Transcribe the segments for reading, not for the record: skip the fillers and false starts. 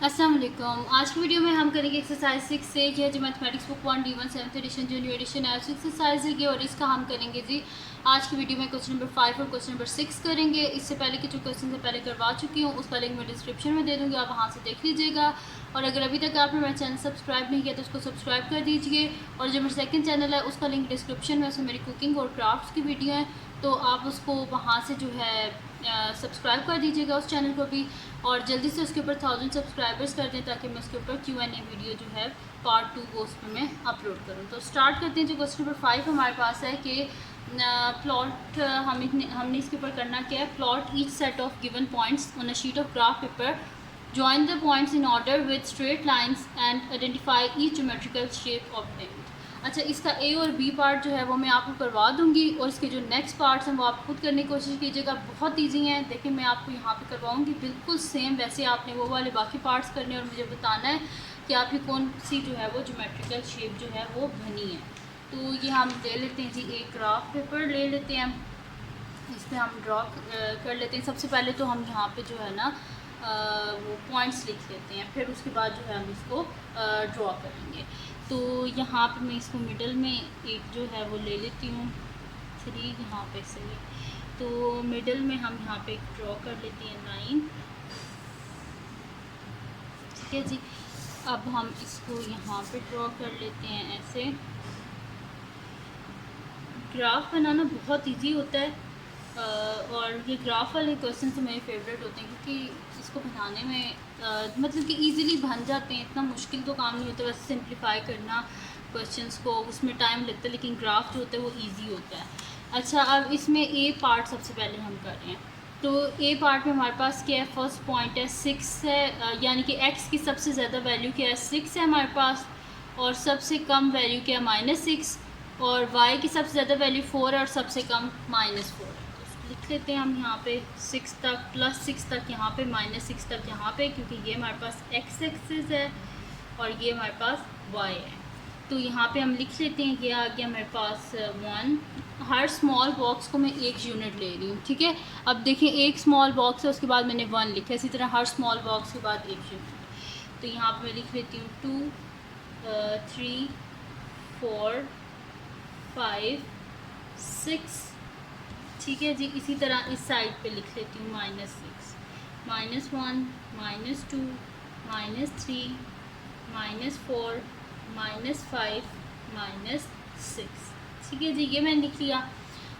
अस्सलाम वालेकुम। आज की वीडियो में हम करेंगे एक्सरसाइज 6 से जो है जी mathematics book 1 D1 7th edition जो न्यू एडिशन है एक्सरसाइज है और इसका हम करेंगे जी आज की वीडियो में क्वेश्चन नंबर 5 और क्वेश्चन नंबर 6 करेंगे। इससे पहले के जो क्वेश्चन से पहले करवा चुकी हूँ उसका लिंक मैं डिस्क्रिप्शन में दे दूँगी, आप वहाँ से देख लीजिएगा। और अगर अभी तक आपने मेरा चैनल सब्सक्राइब नहीं किया तो उसको सब्सक्राइब कर दीजिए। और जो मेरा सेकंड चैनल है उसका लिंक डिस्क्रिप्शन में, उसमें मेरी कुकिंग और क्राफ्ट्स की वीडियो है, तो आप उसको वहाँ से जो है सब्सक्राइब कर दीजिएगा उस चैनल को भी। और जल्दी से उसके ऊपर 1000 सब्सक्राइबर्स कर दें ताकि मैं उसके ऊपर Q&A वीडियो जो है पार्ट 2 वो उस पर मैं अपलोड करूँ। तो स्टार्ट करते हैं। जो क्वेश्चन नंबर 5 हमारे पास है कि प्लॉट हमने इसके ऊपर करना क्या है, plot each set of given points on a sheet of graph paper, join the points in order with straight lines and identify each geometrical shape obtained। अच्छा, इसका ए और बी पार्ट जो है वो मैं आपको करवा दूंगी और इसके जो नेक्स्ट पार्ट्स हैं वो आप खुद करने की कोशिश कीजिएगा। बहुत इजी हैं, देखिए मैं आपको यहाँ पे करवाऊंगी बिल्कुल सेम वैसे आपने वो वाले बाकी पार्ट्स करने और मुझे बताना है कि आपकी कौन सी जो है वो ज्योमेट्रिकल शेप जो है वो बनी है। तो ये हम ले लेते हैं जी, एक ग्राफ पेपर ले लेते हैं, इस पर हम ड्रॉ कर लेते हैं। सबसे पहले तो हम यहाँ पे जो है ना वो पॉइंट्स लिख लेते हैं, फिर उसके बाद जो है हम इसको ड्रॉ करेंगे। तो यहाँ पे मैं इसको मिडल में एक जो है वो ले लेती हूँ 3 यहाँ पे से। तो मिडल में हम यहाँ पे एक ड्रॉ कर लेते हैं 9, ठीक है जी। अब हम इसको यहाँ पे ड्रॉ कर लेते हैं ऐसे। ग्राफ बनाना बहुत इजी होता है और ये ग्राफ वाले क्वेश्चन तो मेरे फेवरेट होते हैं क्योंकि इसको बनाने में मतलब कि इजीली बन जाते हैं, इतना मुश्किल तो काम नहीं होता। वैसे सिंप्लीफाई करना क्वेश्चंस को उसमें टाइम लगता है, लेकिन ग्राफ जो होता है वो इजी होता है। अच्छा, अब इसमें ए पार्ट सबसे पहले हम कर रहे हैं। तो ए पार्ट में हमारे पास क्या है, फर्स्ट पॉइंट है 6 है, यानी कि एक्स की सबसे ज़्यादा वैल्यू क्या है 6 है हमारे पास, और सबसे कम वैल्यू क्या है -6, और y की सबसे ज़्यादा वैल्यू 4 है और सबसे कम -4 है। तो लिख लेते हैं हम यहाँ पे 6 तक, +6 तक यहाँ पे, -6 तक यहाँ पे, क्योंकि ये हमारे पास x एक्सिस है और ये हमारे पास y है। तो यहाँ पे हम लिख लेते हैं, ये आ गया हमारे पास 1। हर स्मॉल बॉक्स को मैं एक यूनिट ले रही हूँ, ठीक है। अब देखिए एक स्मॉल बॉक्स है, उसके बाद मैंने 1 लिखा है, इसी तरह हर स्मॉल बॉक्स के बाद एक यूनिट। तो यहाँ पर मैं लिख लेती हूँ 2 3 4 5 6, ठीक है जी। इसी तरह इस साइड पे लिख लेती हूँ -6 -1 -2 -3 -4 -5 -6, ठीक है जी। ये मैंने लिख लिया।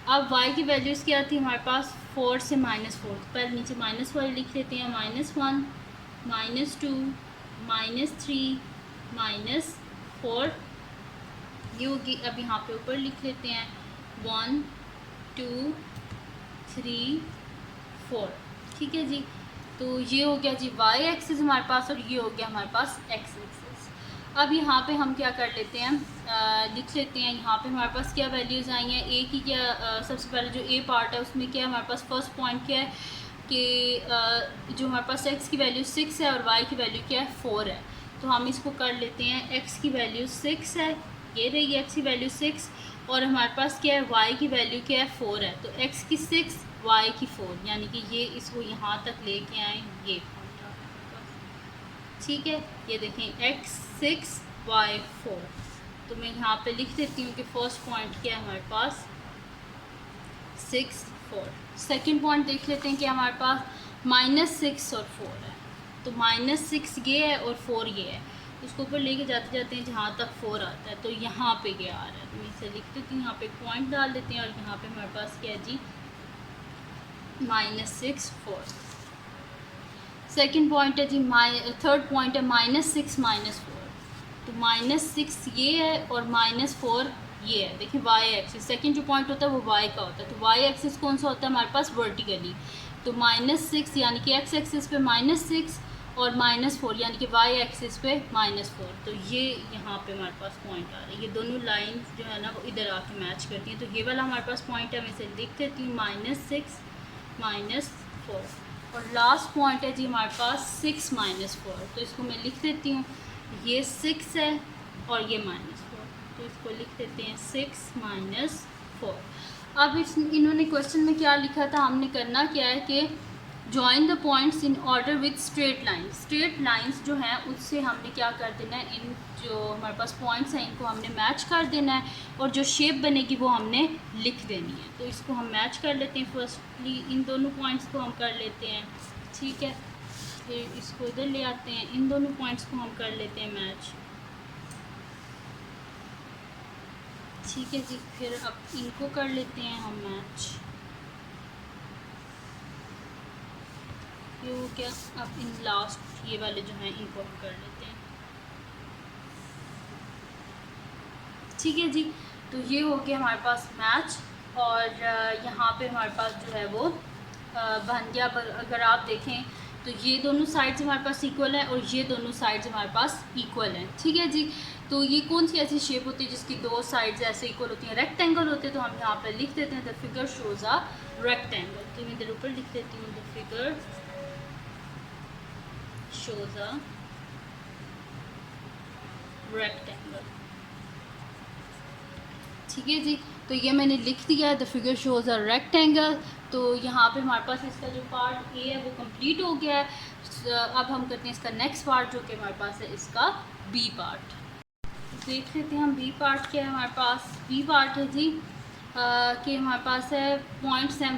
अब y की वैल्यूज़ क्या थी हमारे पास, 4 से -4। तो पहले नीचे माइनस वाले लिख लेते हैं, -1 -2 -3 -4 ये होगी। अब यहाँ पे ऊपर लिख लेते हैं 1 2 3 4, ठीक है जी। तो ये हो गया जी y एक्सिस हमारे पास और ये हो गया हमारे पास x एक्सिस। अब यहाँ पे हम क्या कर लेते हैं, लिख लेते हैं यहाँ पे हमारे पास क्या वैल्यूज़ आई हैं a की। क्या सबसे पहले जो a पार्ट है उसमें क्या है हमारे पास, फर्स्ट पॉइंट क्या है कि जो हमारे पास x की वैल्यू 6 है और y की वैल्यू क्या है 4 है। तो हम इसको कर लेते हैं, x की वैल्यू 6 है, ये रही x की वैल्यू 6, और हमारे पास क्या है y की वैल्यू क्या है 4 है। तो x की 6 y की 4, यानी कि ये इसको यहाँ तक लेके आए, ये पॉइंट आ गया, ठीक है। ये देखें x 6 y 4। तो मैं यहाँ पे लिख देती हूँ कि फर्स्ट पॉइंट क्या है हमारे पास 6 4। सेकेंड पॉइंट देख लेते हैं कि हमारे पास -6 और 4 है। तो -6 ये है और 4 ये है, उसको ऊपर लेके जाते जाते हैं जहाँ तक 4 आता है, तो यहाँ पे ये आ रहा है। तो मैं इसे लिख देती हूँ, यहाँ पे पॉइंट डाल देते हैं और यहाँ पे हमारे पास क्या है जी -6 4। सेकंड पॉइंट है जी, थर्ड पॉइंट है -6 -4। तो -6 ये है और -4 ये है। देखिए y एक्सिस, सेकंड जो पॉइंट होता है वो y का होता है। तो y एक्सिस कौन सा होता है हमारे पास, वर्टिकली। तो -6 यानी कि x एक्सिस पे -6 और -4 यानी कि y एक्सिस पे -4। तो ये यहाँ पे हमारे पास पॉइंट आ रहा है, ये दोनों लाइन जो है ना वो इधर आके मैच करती हैं। तो ये वाला हमारे पास पॉइंट है, मैं इसे लिख देती हूँ -6 -4। और लास्ट पॉइंट है जी हमारे पास 6 -4। तो इसको मैं लिख देती हूँ, ये 6 है और ये -4, तो इसको लिख देते हैं 6 -4। अब इन्होंने क्वेश्चन में क्या लिखा था, हमने करना क्या है कि join the points in order with straight lines. Straight lines जो हैं उससे हमने क्या कर देना है, इन जो हमारे पास पॉइंट्स हैं इनको हमने मैच कर देना है और जो शेप बनेगी वो हमने लिख देनी है। तो इसको हम मैच कर लेते हैं। फर्स्टली इन दोनों पॉइंट्स को हम कर लेते हैं, ठीक है। फिर इसको इधर ले आते हैं, इन दोनों पॉइंट्स को हम कर लेते हैं मैच, ठीक है जी। फिर अब इनको कर लेते हैं हम मैच, ये हो गया। अब इन लास्ट ये वाले जो हैं इनको हम कर लेते हैं, ठीक है जी। तो ये हो गया हमारे पास मैच और यहाँ पे हमारे पास जो है वो बन गया। अगर आप देखें तो ये दोनों साइड्स हमारे पास इक्वल है और ये दोनों साइड्स हमारे पास इक्वल हैं, ठीक है जी। तो ये कौन सी ऐसी शेप होती है जिसकी दो साइड्स ऐसे इक्वल होती हैं, रेक्टेंगल होते हैं। तो हम यहाँ पर लिख देते हैं the figure shows a rectangle. तो मैं इधर ऊपर लिख देती हूँ the figure shows a rectangle, ठीक है जी। तो ये मैंने लिख दिया है the figure shows a rectangle. तो यहाँ पे हमारे पास इसका जो पार्ट ए है वो कंप्लीट हो गया है। अब हम करते हैं इसका नेक्स्ट पार्ट जो कि हमारे पास है इसका बी पार्ट। देख लेते हैं हम बी पार्ट क्या है हमारे पास। बी पार्ट है जी कि हमारे पास है पॉइंट्स हैं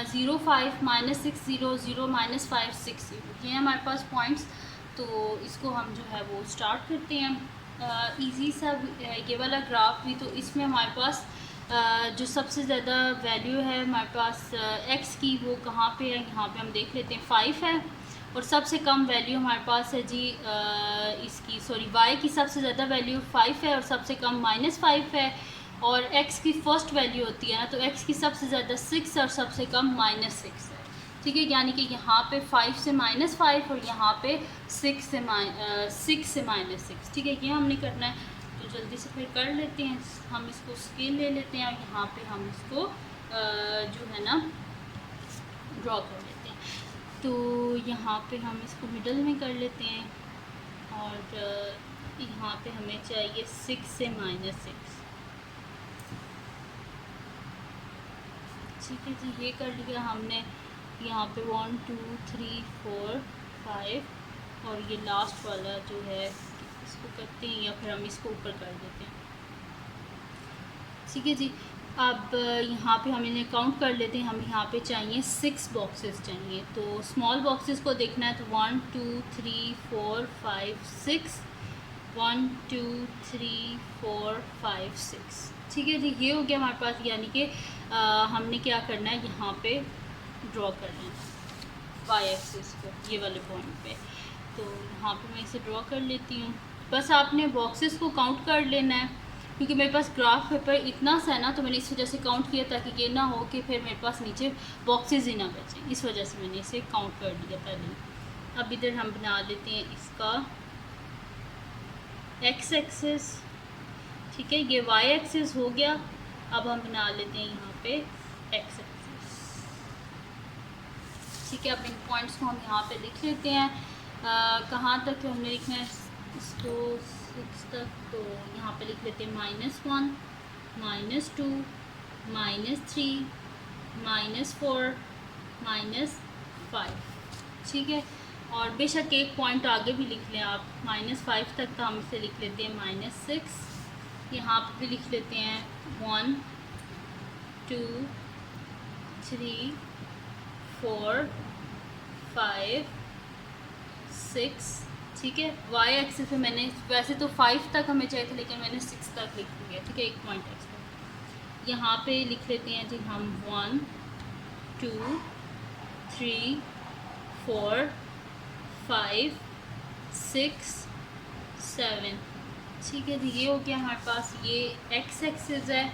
0, 5, -6, 0, 0, -5, 6, 0। ये हमारे पास पॉइंट्स। तो इसको हम जो है वो स्टार्ट करते हैं। इजी सा ये वाला ग्राफ भी। तो इसमें हमारे पास जो सबसे ज़्यादा वैल्यू है हमारे पास एक्स की वो कहाँ पे है, यहाँ पे हम देख लेते हैं 5 है। और सबसे कम वैल्यू हमारे पास है जी वाई की सबसे ज़्यादा वैल्यू 5 है और सबसे कम -5 है। और एक्स की फ़र्स्ट वैल्यू होती है ना, तो एक्स की सबसे ज़्यादा 6 और सबसे कम -6 है, ठीक है। यानी कि यहाँ पे 5 से -5 और यहाँ पे 6 से -6, ठीक है। ये हमने करना है। तो जल्दी से फिर कर लेते हैं। हम इसको स्केल ले लेते हैं और यहाँ पे हम इसको जो है ना ड्रॉ कर लेते हैं। तो यहाँ पे हम इसको मिडल में कर लेते हैं और यहाँ पे हमें चाहिए 6 से -6, ठीक है जी। ये कर लिया हमने। यहाँ पे 1, 2, 3, 4, 5 और ये लास्ट वाला जो है इसको करते हैं या फिर हम इसको ऊपर कर देते हैं, ठीक है जी। अब यहाँ पे हम इन्हें काउंट कर लेते हैं। हम यहाँ पे चाहिए 6 बॉक्सेस चाहिए। तो स्मॉल बॉक्सेस को देखना है तो 1, 2, 3, 4, 5, 6, 1, 2, 3, 4, 5, 6, ठीक है जी। ये हो गया हमारे पास। यानी कि हमने क्या करना है, यहाँ पे ड्रॉ करना है वाई एक्सिस को, ये वाले पॉइंट पे। तो यहाँ पे मैं इसे ड्रॉ कर लेती हूँ। बस आपने बॉक्सेस को काउंट कर लेना है क्योंकि मेरे पास ग्राफ पेपर इतना सा है ना, तो मैंने इस वजह से काउंट किया ताकि ये ना हो कि फिर मेरे पास नीचे बॉक्सेस ही ना बचें। इस वजह से मैंने इसे काउंट कर लिया पहले। अब इधर हम बना लेते हैं इसका एक्स एक्सिस, ठीक है। ये वाई एक्सिस हो गया। अब हम बना लेते हैं यहाँ पे एक्स एक्सिस, ठीक है। अब इन पॉइंट्स को हम यहाँ पे लिख लेते हैं। कहाँ तक हमने लिखना है इसको 6 तक। तो यहाँ पे लिख लेते हैं -1, -2, -3, -4, -5, ठीक है। और बेशक एक पॉइंट आगे भी लिख लें आप, -5 तक का हम इसे लिख लेते हैं -6। यहाँ पे भी लिख लेते हैं 1, 2, 3, 4, 5, 6, ठीक है। वाई एक्सिस पे मैंने वैसे तो 5 तक हमें चाहिए था लेकिन मैंने 6 तक लिख लिया, ठीक है। एक पॉइंट एक्स्ट्रा यहाँ पे लिख लेते हैं जी हम 1, 2, 3, 4, 5, 6, 7, ठीक है जी। ये हो गया हमारे पास। ये एक्स एक्सिस है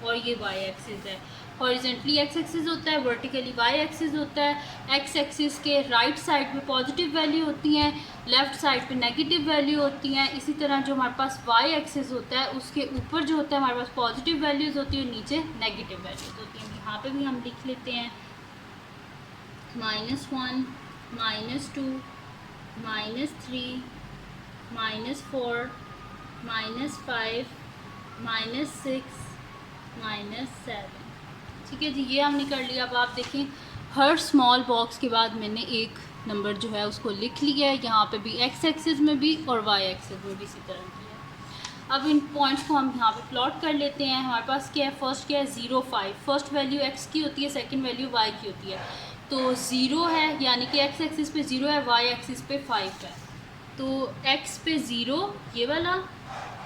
और ये वाई एक्सिस है। हॉरिजेंटली एक्स एक्सिस होता है, वर्टिकली वाई एक्सिस होता है। एक्स एक्सिस के राइट साइड पे पॉजिटिव वैल्यू होती हैं, लेफ़्ट साइड पे नेगेटिव वैल्यू होती हैं। इसी तरह जो हमारे पास वाई एक्सिस होता है उसके ऊपर जो होता है हमारे पास पॉजिटिव वैल्यूज़ होती है और नीचे नेगेटिव वैल्यूज़ होती हैं। यहाँ पे भी हम लिख लेते हैं -1, -2, -3, -4, -5, -6, -7, ठीक है जी। ये हमने कर लिया। अब आप देखें हर स्मॉल बॉक्स के बाद मैंने एक नंबर जो है उसको लिख लिया है, यहाँ पे भी एक्स एक्सिस में भी और वाई एक्सिस में भी इसी तरह किया है। अब इन पॉइंट्स को हम यहाँ पे प्लॉट कर लेते हैं। हमारे पास क्या है, फर्स्ट क्या है 0 5, फर्स्ट वैल्यू एक्स की होती है, सेकंड वैल्यू वाई की होती है। तो 0 है यानी कि एक्स एक्सिस पे 0 है, वाई एक्सिस पे 5 है। तो एक्स पे 0 ये वाला,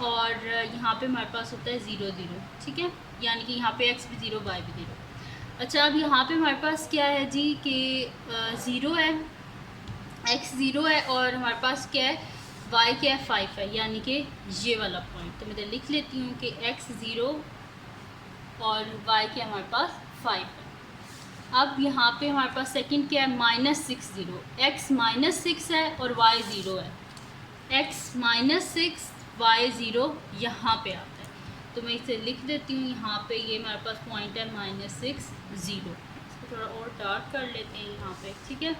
और यहाँ पे हमारे पास होता है 0 0, ठीक है, यानी कि यहाँ पे एक्स भी 0 वाई भी 0। अच्छा, अब यहाँ पे हमारे पास क्या है जी कि 0 है, एक्स 0 है, और हमारे पास क्या है वाई क्या है 5 है, यानी कि ये वाला पॉइंट। तो मैं इधर लिख लेती हूँ कि एक्स 0 और वाई क्या हमारे पास 5 है। अब यहाँ पे हमारे पास सेकंड क्या है -6 0, एक्स -6 है और वाई 0 है, एक्स -6 वाई 0 यहाँ पे आता है। तो मैं इसे लिख देती हूँ यहाँ पे, ये हमारे पास पॉइंट है -6 0। इसको थोड़ा और डार्क कर लेते हैं यहाँ पे, ठीक है,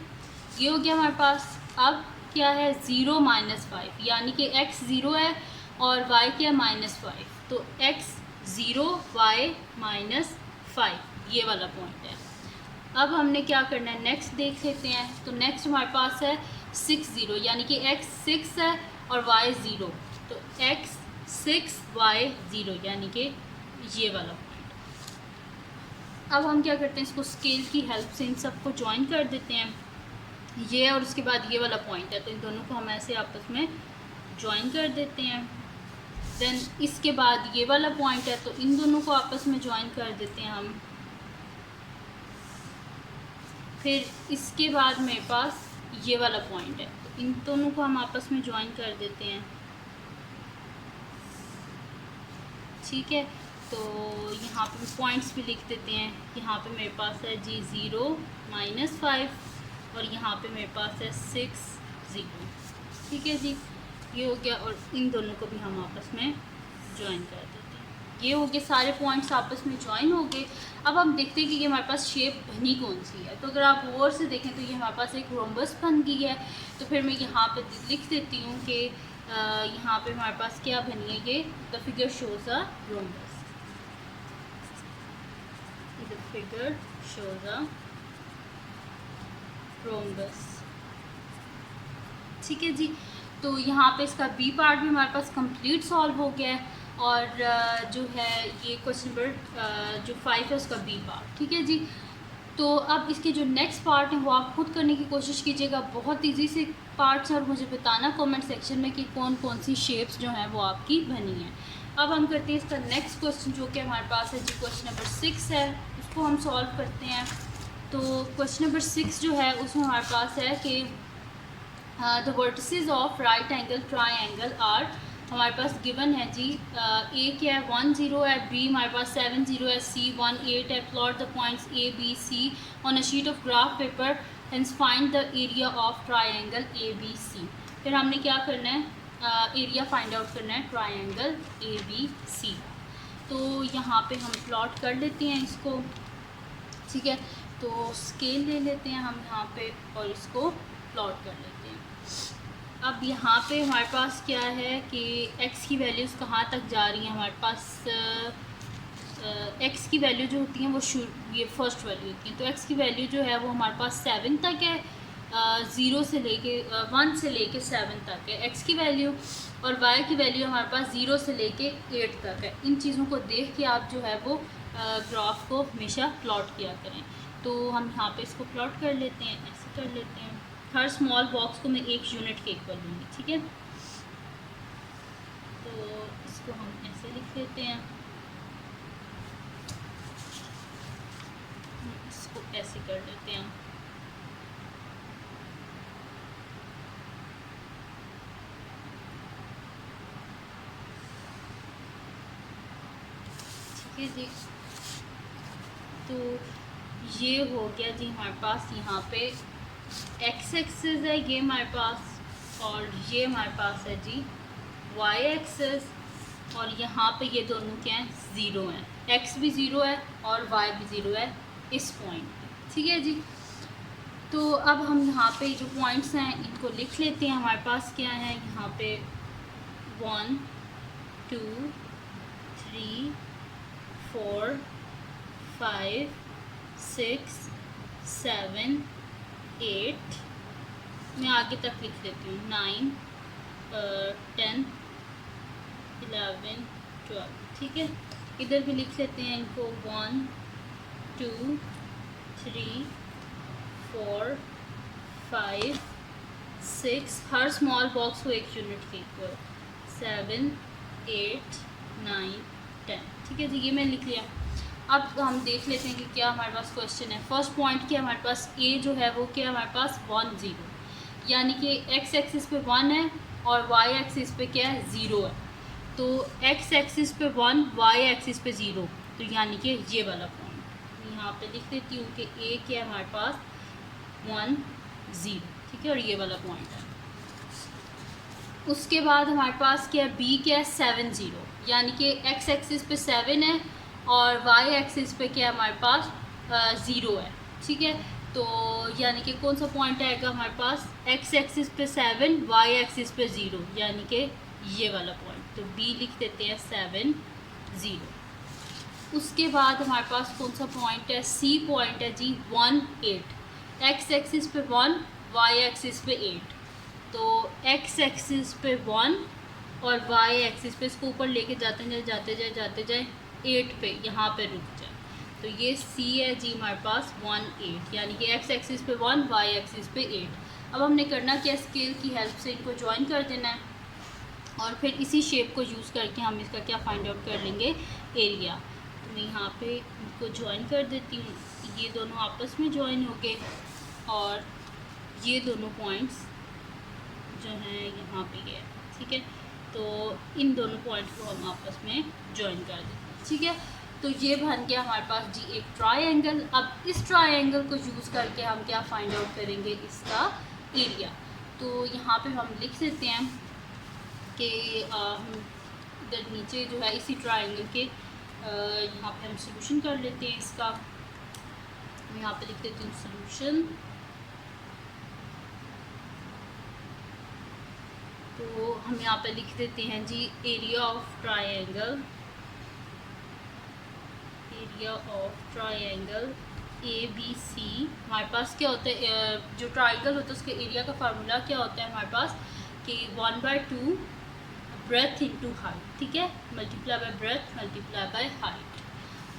ये हो गया हमारे पास। अब क्या है 0 -5, यानी कि x 0 है और y क्या -5, तो x 0 y -5 ये वाला पॉइंट है। अब हमने क्या करना है, नेक्स्ट देख लेते हैं। तो नेक्स्ट हमारे पास है 6 0, यानी कि x 6 है और y 0, तो x 6 y 0 यानी कि ये वाला पॉइंट। अब हम क्या करते हैं, इसको स्केल की हेल्प से इन सबको ज्वाइन कर देते हैं, ये और उसके बाद ये वाला पॉइंट है, तो इन दोनों को हम ऐसे आपस में ज्वाइन कर देते हैं। देन इसके बाद ये वाला पॉइंट है, तो इन दोनों को आपस में ज्वाइन कर देते हैं हम। फिर इसके बाद मेरे पास ये वाला पॉइंट है, तो इन दोनों को हम आपस में ज्वाइन कर देते हैं, ठीक है। तो यहाँ पे पॉइंट्स भी लिख देते हैं। यहाँ पे मेरे पास है जी 0 -5 और यहाँ पे मेरे पास है 6 0, ठीक है जी, ये हो गया। और इन दोनों को भी हम आपस में ज्वाइन कर देते हैं। ये हो गए सारे पॉइंट्स आपस में ज्वाइन हो गए। अब हम देखते हैं कि ये हमारे पास शेप बनी कौन सी है। तो अगर आप और से देखें तो ये हमारे पास एक रोम्बस बन गई है। तो फिर मैं यहाँ पे लिख देती हूँ कि यहाँ पे हमारे पास क्या बनी है, ये the figure shows a rhombus, the figure shows a rhombus, ठीक है जी। तो यहाँ पे इसका बी पार्ट भी हमारे पास कंप्लीट सॉल्व हो गया है, और जो है ये क्वेश्चन नंबर जो 5 है उसका बी पार्ट, ठीक है जी। तो अब इसके जो नेक्स्ट पार्ट है वो आप खुद करने की कोशिश कीजिएगा, बहुत इजी से पार्ट्स हैं, और मुझे बताना कमेंट सेक्शन में कि कौन कौन सी शेप्स जो हैं वो आपकी बनी हैं। अब हम करते हैं इसका नेक्स्ट क्वेश्चन, जो कि हमारे पास है जी क्वेश्चन नंबर 6 है, उसको हम सॉल्व करते हैं। तो क्वेश्चन नंबर 6 जो है उसमें हमारे पास है कि the vertices of right angle triangle are, हमारे पास गिवन है जी ए क्या है 1 0 है, बी हमारे पास 7 0 है, सी 1 8 है। Plot the points A B C on a sheet of graph paper and find the area of triangle A B C. फिर हमने क्या करना है, एरिया फाइंड आउट करना है ट्राइंगल ए बी सी। तो यहाँ पे हम प्लॉट कर लेते हैं इसको, ठीक है। तो स्केल ले लेते हैं हम यहाँ पे और इसको प्लॉट कर लेते हैं। अब यहाँ पे हमारे पास क्या है कि x की वैल्यूज़ कहाँ तक जा रही हैं, हमारे पास x की वैल्यू जो होती हैं वो ये फर्स्ट वैल्यू होती हैं। तो x की वैल्यू जो है वो हमारे पास 7 तक है, 0 से लेके 1 से लेके 7 तक है x की वैल्यू, और y की वैल्यू हमारे पास 0 से लेके 8 तक है। इन चीज़ों को देख के आप जो है वो ग्राफ को हमेशा प्लॉट किया करें। तो हम यहाँ पे इसको प्लॉट कर लेते हैं, ऐसे कर लेते हैं। हर स्मॉल बॉक्स को मैं 1 यूनिट के इक्वल लूँगी, ठीक है। तो इसको हम ऐसे लिख लेते हैं, इसको ऐसे कर लेते हैं। ठीक है जी, तो ये हो गया जी हमारे पास यहाँ पे एक्स एक्सिस है ये हमारे पास, और ये हमारे पास है जी वाई एक्सिस, और यहाँ पे ये दोनों क्या हैं 0 हैं, एक्स भी 0 है और वाई भी 0 है इस पॉइंट पे, ठीक है जी। तो अब हम यहाँ पे जो पॉइंट्स हैं इनको लिख लेते हैं। हमारे पास क्या है यहाँ पे 1 2 3 4 5 6 7 8, मैं आगे तक लिख लेती हूँ, 9 10 11 12, ठीक है। इधर भी लिख लेते हैं इनको, 1 2 3 4 5 6, हर स्मॉल बॉक्स को एक यूनिट के इक्वल, 7 8 9 10, ठीक है जी, ये मैंने लिख लिया। अब हम देख लेते हैं कि क्या हमारे पास क्वेश्चन है। फर्स्ट पॉइंट क्या हमारे पास, ए जो है वो क्या हमारे पास 1 0, यानी कि एक्स एक्सिस पे 1 है और वाई एक्सिस पे क्या है 0 है। तो एक्स एक्सिस पे 1, वाई एक्सिस पे 0, तो यानी कि ये वाला पॉइंट यहाँ पे लिख देती हूँ कि ए क्या है हमारे पास 1 0, ठीक है, और ये वाला पॉइंट है। उसके बाद हमारे पास क्या है, बी क्या है 7 0, यानी कि एक्स एक्सिस पे 7 है और वाई एक्सिस पे क्या है हमारे पास 0 है, ठीक है। तो यानी कि कौन सा पॉइंट आएगा हमारे पास, एक्स एक्सिस पे 7, वाई एक्सिस पे 0, यानी कि ये वाला पॉइंट। तो बी लिख देते हैं 7 0। उसके बाद हमारे पास कौन सा पॉइंट है, सी पॉइंट है जी 1 8, एक्स एक्सिस पे 1, वाई एक्सिस पे 8। तो एक्स एक्सिस पे 1 और वाई एक्सिस पे, इसको ऊपर लेके जाते जाए 8 पे, यहाँ पे रुक जाए। तो ये सी है जी हमारे पास 1 8, यानी कि एक्स एक्सिस पे 1, वाई एक्सिस पे 8। अब हमने करना क्या, स्केल की हेल्प से इनको ज्वाइन कर देना है और फिर इसी शेप को यूज़ करके हम इसका क्या फाइंड आउट कर लेंगे, एरिया। तो मैं यहाँ पे इनको ज्वाइन कर देती हूँ, ये दोनों आपस में ज्वाइन हो गए और ये दोनों पॉइंट्स जो हैं यहाँ पे गए, ठीक है। तो इन दोनों पॉइंट को हम आपस में ज्वाइन कर देते हैं, ठीक है। तो ये बन गया हमारे पास जी एक ट्रायंगल। अब इस ट्रायंगल को यूज़ करके हम क्या फाइंड आउट करेंगे, इसका एरिया। तो यहाँ पे हम लिख देते हैं कि इधर नीचे जो है इसी ट्रायंगल के यहाँ पे हम सॉल्यूशन कर लेते हैं इसका। मैं यहाँ पे लिख देती हूँ सॉल्यूशन। तो हम यहाँ पे लिख देते हैं जी area of triangle, area of triangle A B C. हमारे पास क्या होता है, जो ट्रायंगल होता है उसके एरिया का फार्मूला क्या होता है हमारे पास, कि 1/2 ब्रेथ इंटू हाइट, ठीक है, multiply by breath multiply by height.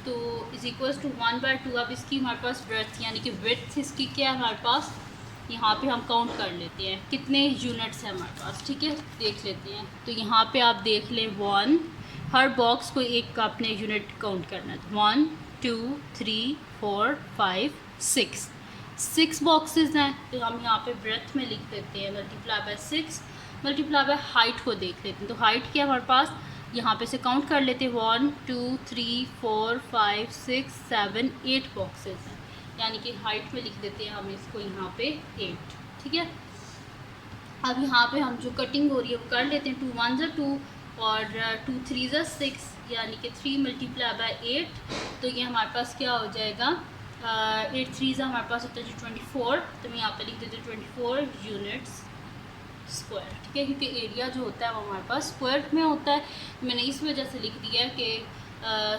तो इज इक्वल्स टू 1/2। अब इसकी हमारे पास ब्रेथ यानी कि विड्थ इसकी क्या है हमारे पास, यहाँ पे हम काउंट कर लेते हैं कितने यूनिट्स हैं हमारे पास, ठीक है, देख लेते हैं। तो यहाँ पे आप देख लें 1, हर बॉक्स को एक का अपने यूनिट काउंट करना है। 1 2 3 4 5 6 बॉक्सेस हैं। तो हम यहाँ पे ब्रेथ में लिख देते हैं multiply by 6, multiply by height को देख लेते हैं। तो हाइट क्या हमारे पास, यहाँ पे से काउंट कर लेते हैं 1 2 3 4 5 6 7 8 बॉक्सेस हैं, यानी कि हाइट में लिख देते हैं हम इसको यहाँ पे 8, ठीक है। अब यहाँ पे हम जो कटिंग हो रही है वो कर लेते हैं। 2 1 ज़ा 2 और 2 3 ज़ा 6, यानी कि 3 मल्टीप्लाई बाय 8। तो ये हमारे पास क्या हो जाएगा, 8 3 ज़ा हमारे पास होता है 24। तो मैं यहाँ पे लिख देती हूँ 24 यूनिट्स स्क्वायर, ठीक है, क्योंकि एरिया जो होता है वो हमारे पास स्क्वायर में होता है। मैंने इस वजह से लिख दिया है कि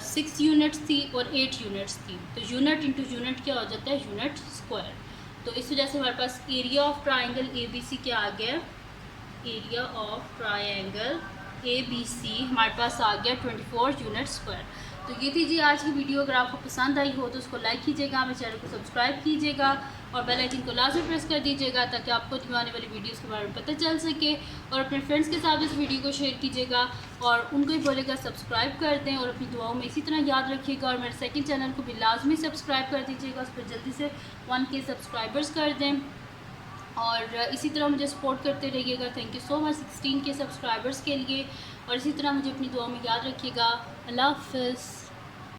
6 यूनिट्स थी और 8 यूनिट्स थी, तो यूनिट इंटू यूनिट क्या हो जाता है, यूनिट स्क्वायर। तो इस वजह से हमारे पास area of triangle A B C क्या आ गया, area of triangle A B C हमारे पास आ गया 24 यूनिट स्क्वायर। तो ये थी जी आज की वीडियो। अगर आपको पसंद आई हो तो उसको लाइक कीजिएगा, मेरे चैनल को सब्सक्राइब कीजिएगा और बेल आइकन को लाजमी प्रेस कर दीजिएगा ताकि आपको आने वाली वीडियोस के बारे में पता चल सके। और अपने फ्रेंड्स के साथ इस वीडियो को शेयर कीजिएगा और उनको भी बोलेगा सब्सक्राइब कर दें और अपनी दुआओं में इसी तरह याद रखिएगा। और मेरे सेकंड चैनल को भी लाजमी सब्सक्राइब कर दीजिएगा, उस पर जल्दी से 1K सब्सक्राइबर्स कर दें और इसी तरह मुझे सपोर्ट करते रहिएगा। Thank you so much 16K subscribers के लिए। और इसी तरह मुझे अपनी दुआ में याद रखिएगा। अल्लाह हाफ़िज़।